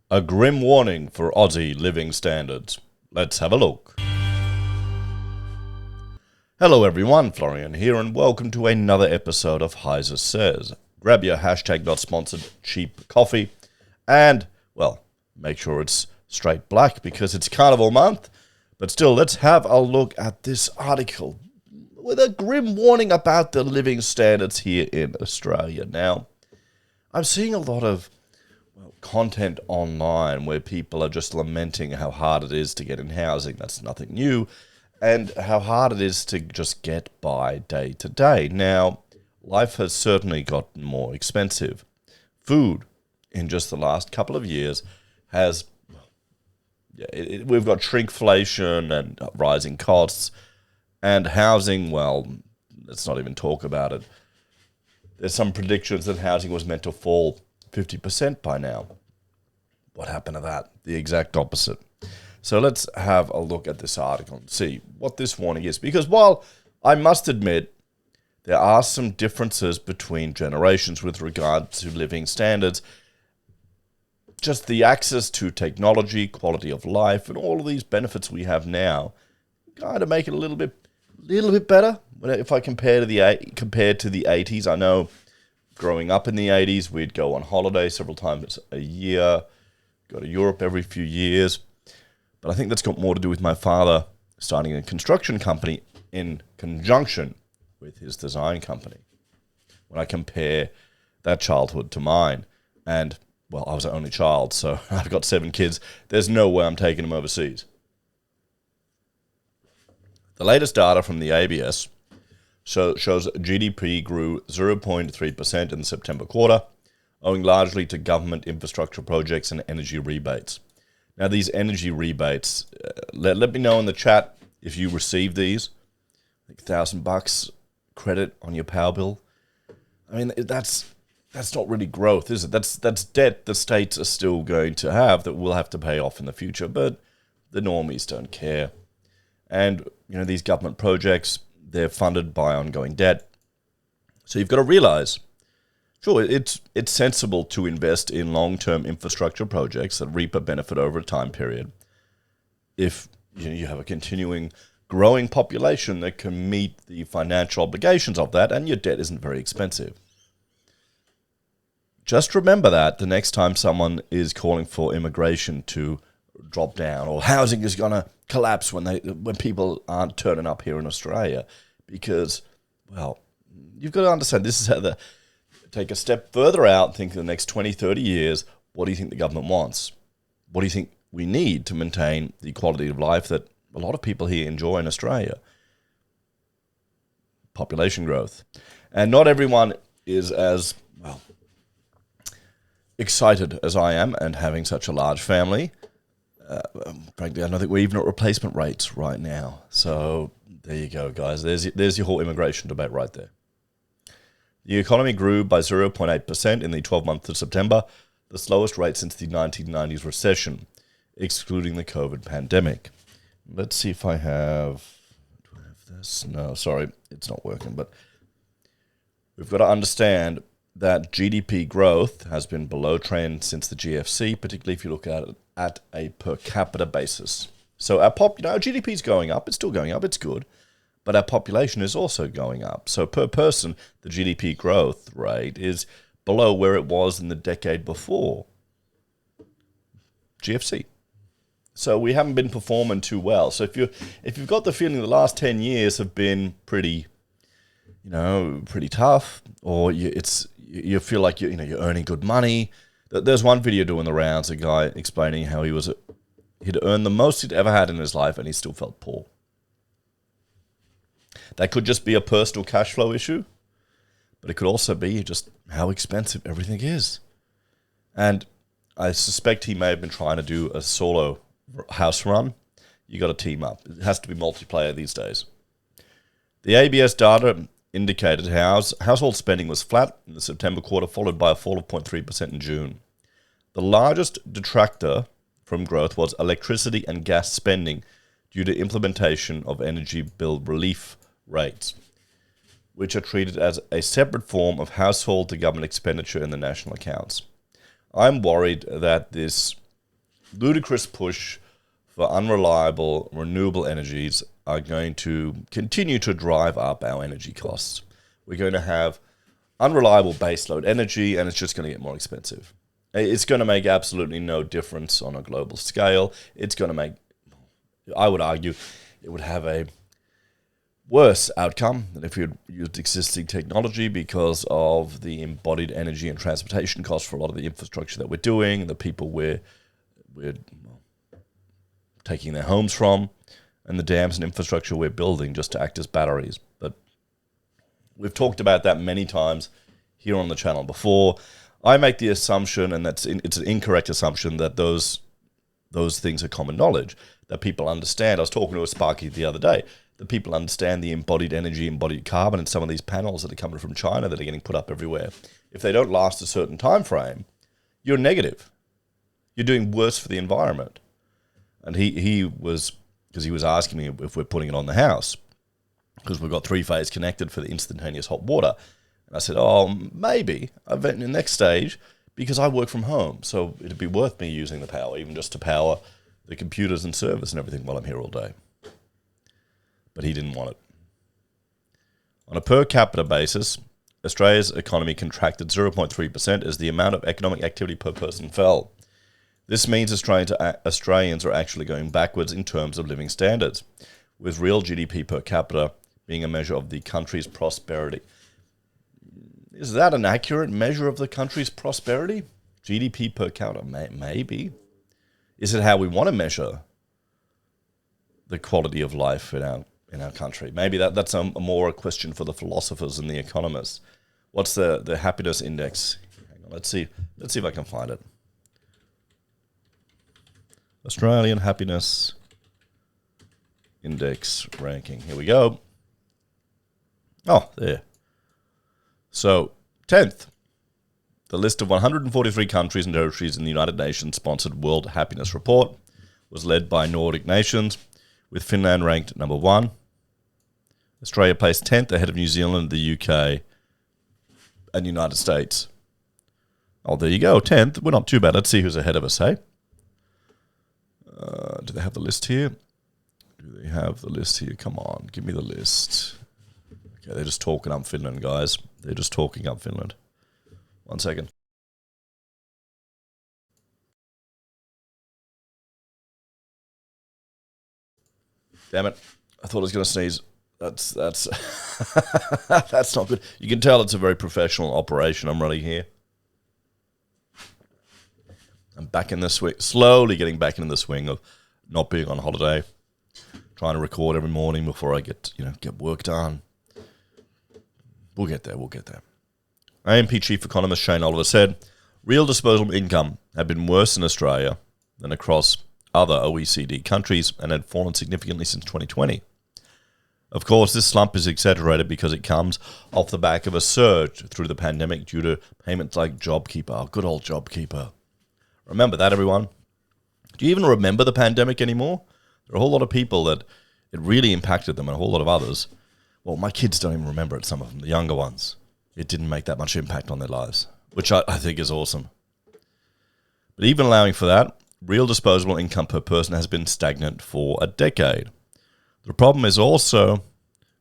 A grim warning for Aussie living standards. Let's have a look. Hello everyone, Florian here, and welcome to another episode of Heiser Says. Grab your hashtag not sponsored cheap coffee and, well, make sure it's straight black because it's Carnival month. But still, let's have a look at this article with a grim warning about the living standards here in Australia. Now, I'm seeing a lot of content online where people are just lamenting how hard it is to get in housing. That's nothing new. And how hard it is to just get by day to day. Now, life has certainly gotten more expensive. Food, in just the last couple of years, has... we've got shrinkflation and rising costs. And housing, well, let's not even talk about it. There's some predictions that housing was meant to fall 50% by now. What happened to that? The exact opposite. So let's have a look at this article and see what this warning is. Because while I must admit there are some differences between generations with regard to living standards, just the access to technology, quality of life, and all of these benefits we have now kind of make it a little bit better. If I compare to the 80s, I know growing up in the 80s, we'd go on holiday several times a year, go to Europe every few years. But I think that's got more to do with my father starting a construction company in conjunction with his design company. When I compare that childhood to mine, and, well, I was an only child, so I've got 7 kids, there's no way I'm taking them overseas. The latest data from the ABS shows GDP grew 0.3% in the September quarter, owing largely to government infrastructure projects and energy rebates. Now, these energy rebates, let me know in the chat if you receive these, like $1,000 credit on your power bill. I mean, that's not really growth, is it? That's debt the states are still going to have that we'll have to pay off in the future, but the normies don't care. And, you know, these government projects, they're funded by ongoing debt. So you've got to realize, sure, it's sensible to invest in long-term infrastructure projects that reap a benefit over a time period. If you have a continuing growing population that can meet the financial obligations of that, and your debt isn't very expensive. Just remember that the next time someone is calling for immigration to drop down, or housing is going to collapse when people aren't turning up here in Australia, because, well, you've got to understand this is how take a step further out, think of the next 20, 30 years, what do you think the government wants? What do you think we need to maintain the quality of life that a lot of people here enjoy in Australia? Population growth. And not everyone is as, well, excited as I am and having such a large family. Frankly, I don't think we're even at replacement rates right now. So there you go, guys. There's your whole immigration debate right there. The economy grew by 0.8% in the 12 months of September, the slowest rate since the 1990s recession, excluding the COVID pandemic. Let's see if I have... Do I have this? No, sorry, it's not working. But we've got to understand that GDP growth has been below trend since the GFC, particularly if you look at it at a per capita basis. So our GDP is going up. It's still going up. It's good. But our population is also going up. So per person, the GDP growth rate is below where it was in the decade before GFC. So we haven't been performing too well. So if you've got the feeling the last 10 years have been pretty tough, or you feel like you're earning good money. There's one video doing the rounds, a guy explaining how he'd earned the most he'd ever had in his life and he still felt poor. That could just be a personal cash flow issue, but it could also be just how expensive everything is. And I suspect he may have been trying to do a solo house run. You got to team up. It has to be multiplayer these days. The ABS data indicated household spending was flat in the September quarter, followed by a fall of 0.3% in June. The largest detractor from growth was electricity and gas spending due to implementation of energy bill relief rates, which are treated as a separate form of household to government expenditure in the national accounts. I'm worried that this ludicrous push for unreliable renewable energies are going to continue to drive up our energy costs. We're going to have unreliable baseload energy, and it's just going to get more expensive. It's going to make absolutely no difference on a global scale. It's going to make, I would argue, it would have a worse outcome than if you'd used existing technology because of the embodied energy and transportation costs for a lot of the infrastructure that we're doing, the people we're taking their homes from, and the dams and infrastructure we're building just to act as batteries. But we've talked about that many times here on the channel before. I make the assumption, and it's an incorrect assumption, that those things are common knowledge, that people understand. I was talking to a Sparky the other day, that people understand the embodied energy, embodied carbon, and some of these panels that are coming from China that are getting put up everywhere. If they don't last a certain time frame, you're negative. You're doing worse for the environment. And he was, because he was asking me if we're putting it on the house, because we've got 3-phase connected for the instantaneous hot water. And I said, oh, maybe in the next stage, because I work from home, so it'd be worth me using the power, even just to power the computers and servers and everything while I'm here all day. But he didn't want it. On a per capita basis, Australia's economy contracted 0.3% as the amount of economic activity per person fell. This means Australians are actually going backwards in terms of living standards, with real GDP per capita being a measure of the country's prosperity. Is that an accurate measure of the country's prosperity? GDP per capita? Maybe. Is it how we want to measure the quality of life in our country? Maybe that's a more a question for the philosophers and the economists. What's the happiness index? Hang on, let's see if I can find it. Australian Happiness Index ranking. Here we go. Oh, there. So, 10th, the list of 143 countries and territories in the United Nations-sponsored World Happiness Report was led by Nordic nations, with Finland ranked number 1. Australia placed 10th ahead of New Zealand, the UK, and the United States. Oh, there you go, 10th. We're not too bad. Let's see who's ahead of us, hey? Do they have the list here? Do they have the list here? Come on, give me the list. Okay, they're just talking up Finland, guys. They're just talking up Finland. 1 second. Damn it. I thought I was going to sneeze. That's that's not good. You can tell it's a very professional operation I'm running here. I'm back in the swing, slowly getting back into the swing of not being on holiday, trying to record every morning before I get work done. We'll get there. AMP Chief Economist Shane Oliver said, real disposable income had been worse in Australia than across other OECD countries and had fallen significantly since 2020. Of course, this slump is exaggerated because it comes off the back of a surge through the pandemic due to payments like JobKeeper, good old JobKeeper. Remember that, everyone? Do you even remember the pandemic anymore? There are a whole lot of people that it really impacted them and a whole lot of others. Well, my kids don't even remember it, some of them, the younger ones. It didn't make that much impact on their lives, which I think is awesome. But even allowing for that, real disposable income per person has been stagnant for a decade. The problem is also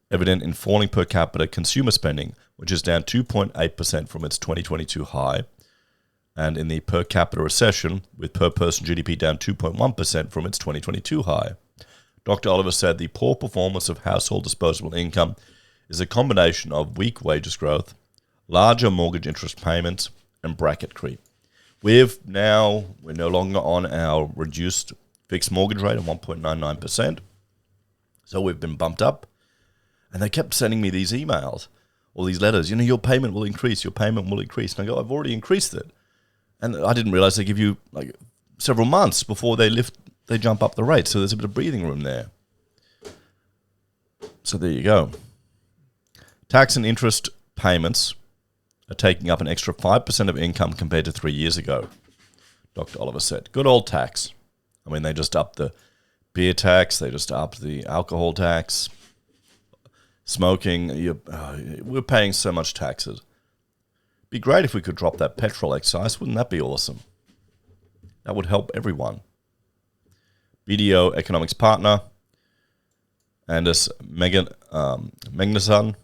evident in falling per capita consumer spending, which is down 2.8% from its 2022 high, and in the per capita recession, with per person GDP down 2.1% from its 2022 high. Dr. Oliver said the poor performance of household disposable income is a combination of weak wages growth, larger mortgage interest payments, and bracket creep. We're no longer on our reduced fixed mortgage rate of 1.99%, so we've been bumped up. And they kept sending me these emails or these letters, your payment will increase, And I go, I've already increased it. And I didn't realize they give you like several months before they jump up the rate. So there's a bit of breathing room there. So there you go. Tax and interest payments are taking up an extra 5% of income compared to 3 years ago, Dr. Oliver said. Good old tax. I mean, they just upped the beer tax. They just upped the alcohol tax. Smoking. We're paying so much taxes. Be great if we could drop that petrol excise. Wouldn't that be awesome? That would help everyone. BDO economics partner, Anders Magnusson,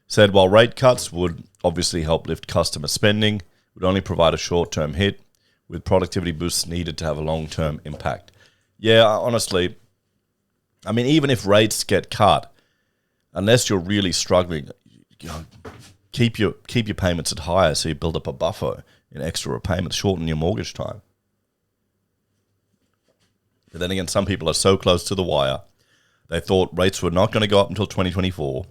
said while rate cuts would obviously help lift customer spending, it would only provide a short-term hit, with productivity boosts needed to have a long-term impact. Yeah, honestly, I mean, even if rates get cut, unless you're really struggling, keep your payments at higher so you build up a buffer in extra repayments, shorten your mortgage time. But then again, some people are so close to the wire, they thought rates were not going to go up until 2024,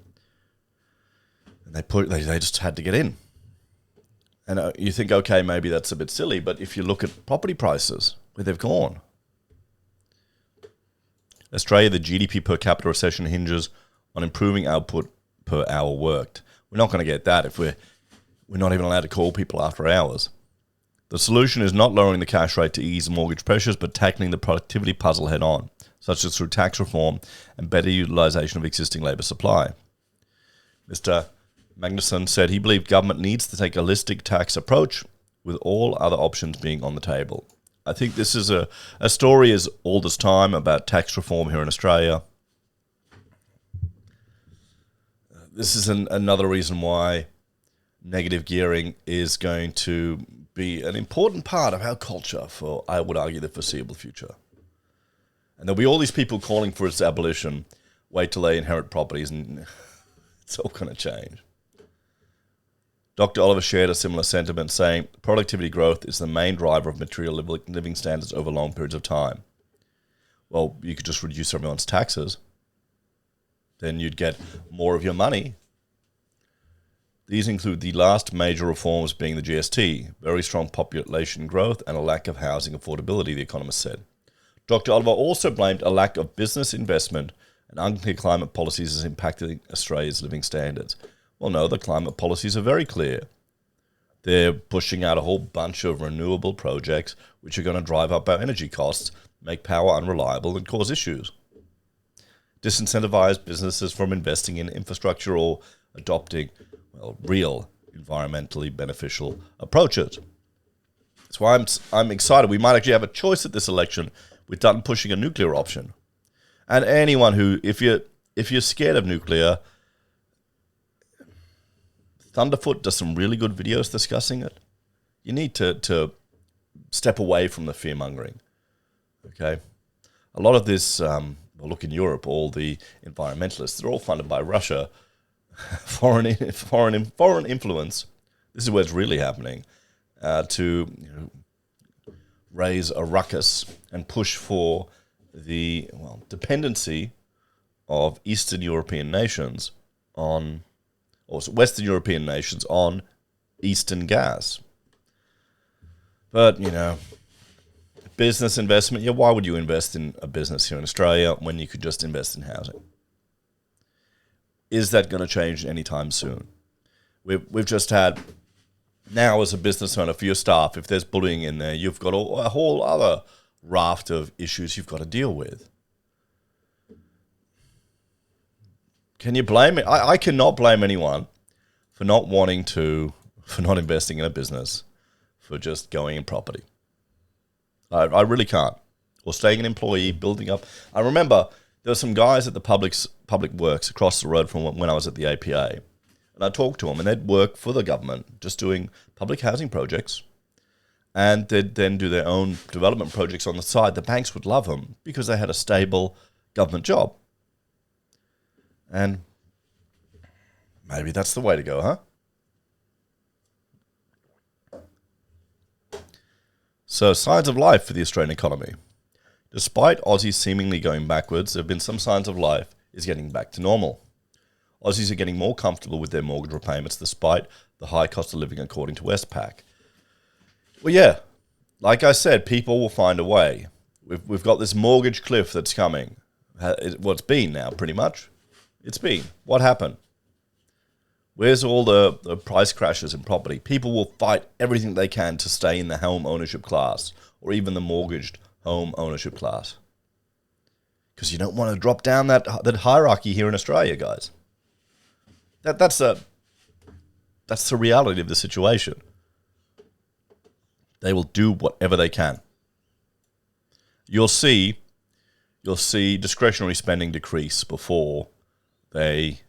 and they just had to get in. And you think, okay, maybe that's a bit silly, but if you look at property prices, where they've gone. Australia, the GDP per capita recession hinges on improving output per hour worked. We're not going to get that if we're not even allowed to call people after hours. The solution is not lowering the cash rate to ease mortgage pressures, but tackling the productivity puzzle head on, such as through tax reform and better utilisation of existing labour supply. Mr. Magnusson said he believed government needs to take a holistic tax approach, with all other options being on the table. I think this is a story as old as time about tax reform here in Australia. This is another reason why negative gearing is going to be an important part of our culture for, I would argue, the foreseeable future. And there'll be all these people calling for its abolition. Wait till they inherit properties and it's all going to change. Dr. Oliver shared a similar sentiment, saying productivity growth is the main driver of material living standards over long periods of time. Well, you could just reduce everyone's taxes. Then you'd get more of your money. These include the last major reforms being the GST, very strong population growth, and a lack of housing affordability, the economist said. Dr. Oliver also blamed a lack of business investment and unclear climate policies as impacting Australia's living standards. Well, no, the climate policies are very clear. They're pushing out a whole bunch of renewable projects which are going to drive up our energy costs, make power unreliable, and cause issues. Disincentivize businesses from investing in infrastructure or adopting, real environmentally beneficial approaches. That's why I'm excited. We might actually have a choice at this election with Dutton pushing a nuclear option. And anyone who, if you're scared of nuclear, Thunderfoot does some really good videos discussing it. You need to step away from the fear-mongering, okay? A lot of this, look in Europe, all the environmentalists, they're all funded by Russia, foreign influence. This is where it's really happening, to raise a ruckus and push for the dependency of Eastern European nations on, or Western European nations on Eastern gas. But, business investment, why would you invest in a business here in Australia when you could just invest in housing? Is that going to change anytime soon? We've just had, now as a business owner for your staff, if there's bullying in there, you've got a whole other raft of issues you've got to deal with. Can you blame it? I cannot blame anyone for not investing in a business, for just going in property. I really can't. Or staying an employee, building up. I remember there were some guys at the public works across the road from when I was at the APA. And I talked to them, and they'd work for the government, just doing public housing projects. And they'd then do their own development projects on the side. The banks would love them because they had a stable government job. And maybe that's the way to go, huh? So, signs of life for the Australian economy. Despite Aussies seemingly going backwards, there have been some signs of life is getting back to normal. Aussies are getting more comfortable with their mortgage repayments despite the high cost of living, according to Westpac. Well, yeah, like I said, people will find a way. We've got this mortgage cliff that's coming. It's been now, pretty much. It's been. What happened? Where's all the price crashes in property? People will fight everything they can to stay in the home ownership class or even the mortgaged home ownership class. Because you don't want to drop down that hierarchy here in Australia, guys. That's the reality of the situation. They will do whatever they can. You'll see you'll see discretionary spending decrease before they,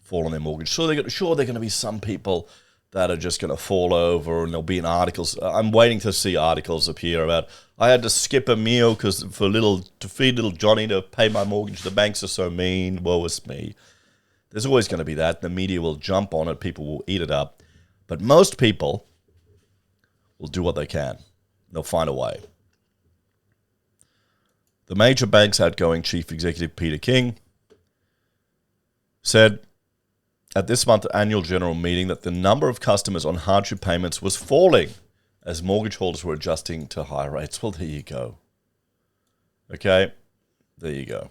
fall on their mortgage. Sure, they're going to be some people that are just going to fall over, and there'll be articles. I'm waiting to see articles appear about, I had to skip a meal to feed little Johnny to pay my mortgage. The banks are so mean. Woe is me. There's always going to be that. The media will jump on it. People will eat it up. But most people will do what they can. They'll find a way. The major bank's outgoing chief executive, Peter King, said at this month's annual general meeting that the number of customers on hardship payments was falling as mortgage holders were adjusting to higher rates. Well, there you go. Okay, there you go.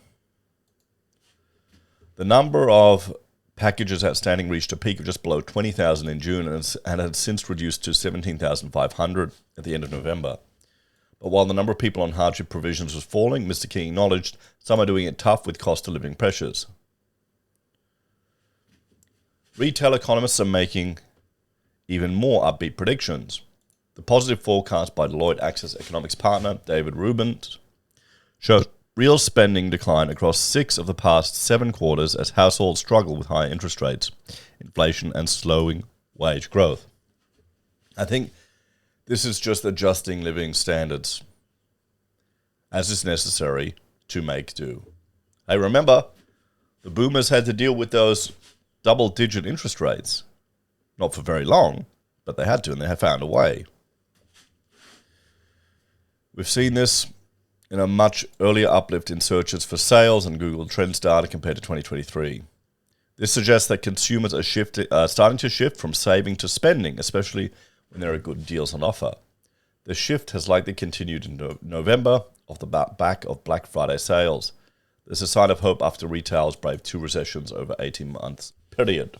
The number of packages outstanding reached a peak of just below 20,000 in June and had since reduced to 17,500 at the end of November. But while the number of people on hardship provisions was falling, Mr. King acknowledged some are doing it tough with cost of living pressures. Retail economists are making even more upbeat predictions. The positive forecast by Deloitte Access Economics partner David Rubin showed real spending decline across 6 of the past 7 quarters as households struggle with higher interest rates, inflation, and slowing wage growth. I think this is just adjusting living standards as is necessary to make do. Hey, remember, the boomers had to deal with those double-digit interest rates. Not for very long, but they had to, and they have found a way. We've seen this in a much earlier uplift in searches for sales and Google Trends data compared to 2023. This suggests that consumers are starting to shift from saving to spending, especially when there are good deals on offer. The shift has likely continued in November off the back of Black Friday sales. There's a sign of hope after retail's braved 2 recessions over 18 months period.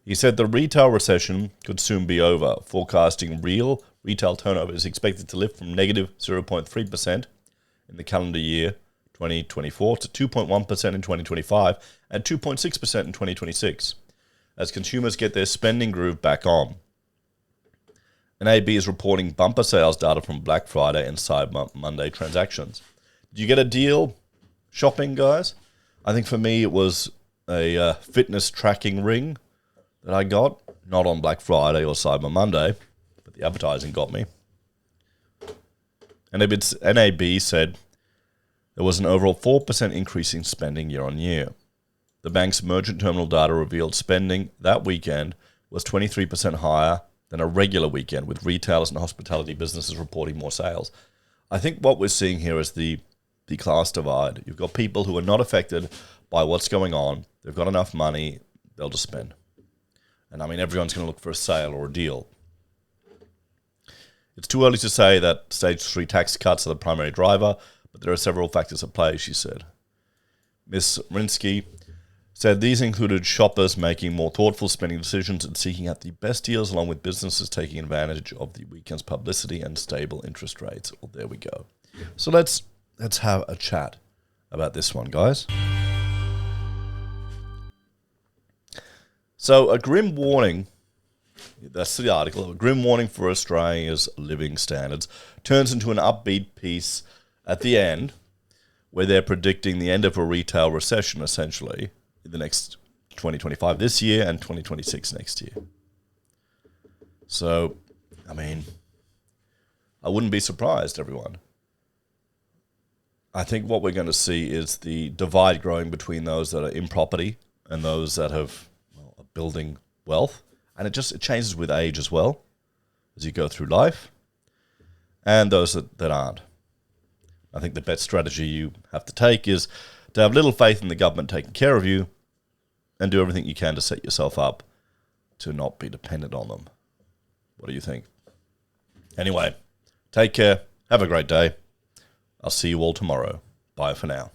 He said the retail recession could soon be over, forecasting real retail turnover is expected to lift from negative 0.3% in the calendar year 2024 to 2.1% in 2025 and 2.6% in 2026, as consumers get their spending groove back on. NAB is reporting bumper sales data from Black Friday and Cyber Monday transactions. Did you get a deal shopping, guys? I think for me it was a fitness tracking ring that I got, not on Black Friday or Cyber Monday, but the advertising got me. And NAB said there was an overall 4% increase in spending year on year. The bank's merchant terminal data revealed spending that weekend was 23% higher than a regular weekend, with retailers and hospitality businesses reporting more sales. I think what we're seeing here is the class divide. You've got people who are not affected by what's going on. They've got enough money, they'll just spend. And I mean, everyone's going to look for a sale or a deal. It's too early to say that stage 3 tax cuts are the primary driver, but there are several factors at play, she said. Ms. Rinsky said these included shoppers making more thoughtful spending decisions and seeking out the best deals, along with businesses taking advantage of the weekend's publicity and stable interest rates. Well, there we go. So let's have a chat about this one, guys. So a grim warning, that's the article, a grim warning for Australia's living standards turns into an upbeat piece at the end where they're predicting the end of a retail recession, essentially, in the next 2025 this year and 2026 next year. So, I mean, I wouldn't be surprised, everyone. I think what we're going to see is the divide growing between those that are in property and those that are building wealth. And it changes with age as well, as you go through life, and those that aren't. I think the best strategy you have to take is to have little faith in the government taking care of you and do everything you can to set yourself up to not be dependent on them. What do you think? Anyway, take care. Have a great day. I'll see you all tomorrow. Bye for now.